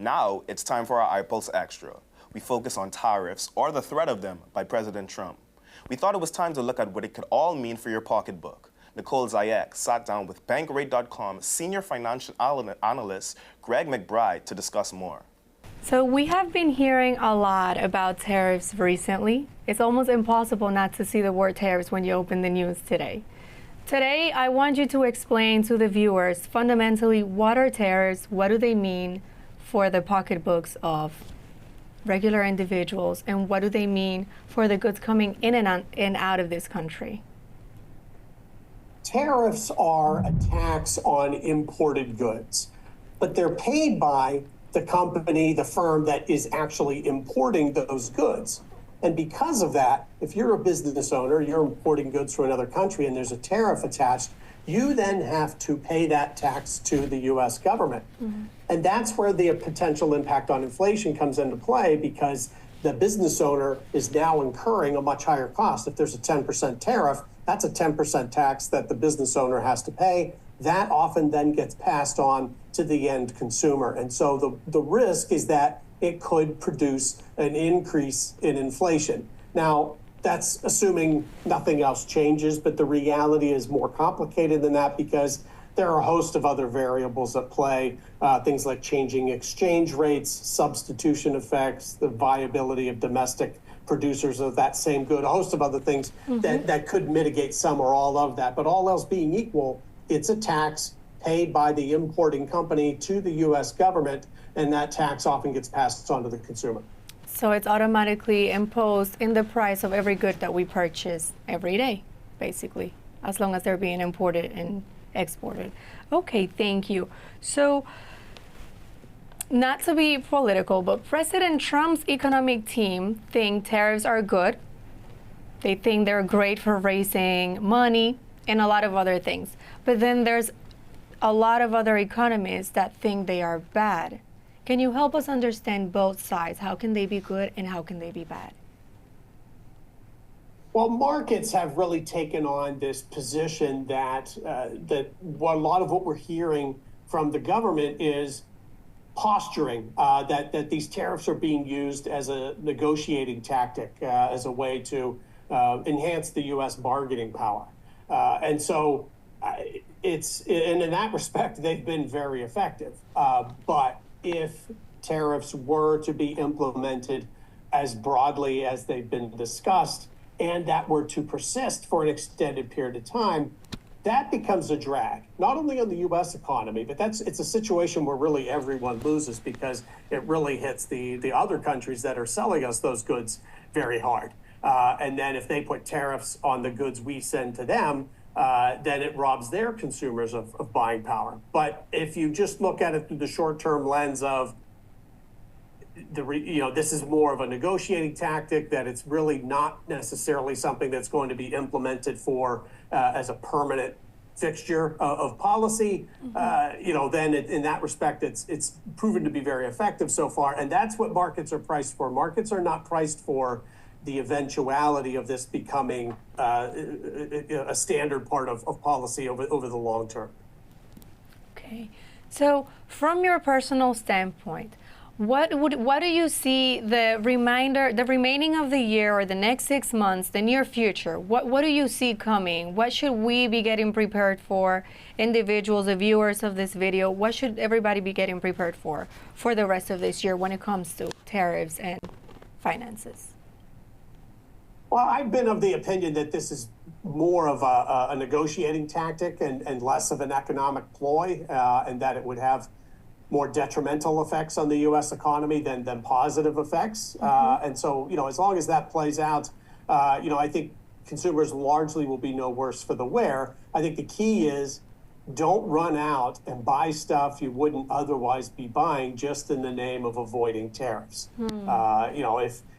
Now, it's time for our iPulse Extra. We focus on tariffs, or the threat of them, by President Trump. We thought it was time to look at what it could all mean for your pocketbook. Nicole Zak sat down with Bankrate.com senior financial analyst Greg McBride to discuss more. So we have been hearing a lot about tariffs recently. It's almost impossible not to see the word tariffs when you open the news today. Today, I want you to explain to the viewers fundamentally what are tariffs, what do they mean for the pocketbooks of regular individuals, and what do they mean for the goods coming in and out of this country? Tariffs are a tax on imported goods, but they're paid by the company, the firm that is actually importing those goods. And because of that, if you're a business owner, you're importing goods from another country and there's a tariff attached, you then have to pay that tax to the U.S. government. Mm-hmm. And that's where the potential impact on inflation comes into play, because the business owner is now incurring a much higher cost. If there's a 10% tariff, that's a 10% tax that the business owner has to pay. That often then gets passed on to the end consumer. And so the risk is that it could produce an increase in inflation. Now, that's assuming nothing else changes, but the reality is more complicated than that, because there are a host of other variables at play, things like changing exchange rates, substitution effects, the viability of domestic producers of that same good, a host of other things that could mitigate some or all of that. But all else being equal, it's a tax paid by the importing company to the U.S. government, and that tax often gets passed on to the consumer. So it's automatically imposed in the price of every good that we purchase every day, basically, as long as they're being imported and exported. Okay, thank you. So, not to be political, but President Trump's economic team think tariffs are good. They think they're great for raising money and a lot of other things. But then there's a lot of other economists that think they are bad. Can you help us understand both sides? How can they be good and how can they be bad? Well, markets have really taken on this position that a lot of what we're hearing from the government is posturing, that these tariffs are being used as a negotiating tactic, as a way to enhance the U.S. bargaining power. And so and in that respect, they've been very effective. But if tariffs were to be implemented as broadly as they've been discussed, and that were to persist for an extended period of time, that becomes a drag, not only on the U.S. economy, but it's a situation where really everyone loses, because it really hits the other countries that are selling us those goods very hard. And then if they put tariffs on the goods we send to them, then it robs their consumers of buying power. But if you just look at it through the short-term lens of this is more of a negotiating tactic, that it's really not necessarily something that's going to be implemented for as a permanent fixture of policy, then in that respect, it's proven to be very effective so far. And that's what markets are priced for. Markets are not priced for the eventuality of this becoming a standard part of policy over the long term. Okay, so from your personal standpoint, what do you see the remaining of the year, or the next 6 months, the near future? What do you see coming? What should we be getting prepared for? Individuals, the viewers of this video, what should everybody be getting prepared for the rest of this year when it comes to tariffs and finances? Well, I've been of the opinion that this is more of a negotiating tactic and less of an economic ploy, and that it would have more detrimental effects on the U.S. economy than positive effects. And so, as long as that plays out, I think consumers largely will be no worse for the wear. I think the key is, don't run out and buy stuff you wouldn't otherwise be buying just in the name of avoiding tariffs.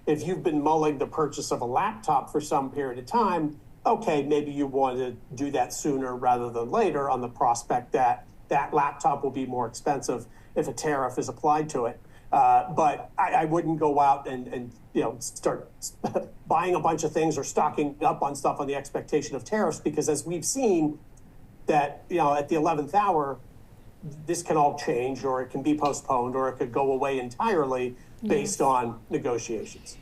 If you've been mulling the purchase of a laptop for some period of time, okay, maybe you want to do that sooner rather than later on the prospect that that laptop will be more expensive if a tariff is applied to it. But I wouldn't go out and start buying a bunch of things or stocking up on stuff on the expectation of tariffs, because as we've seen, that at the 11th hour, this can all change, or it can be postponed, or it could go away entirely based on negotiations.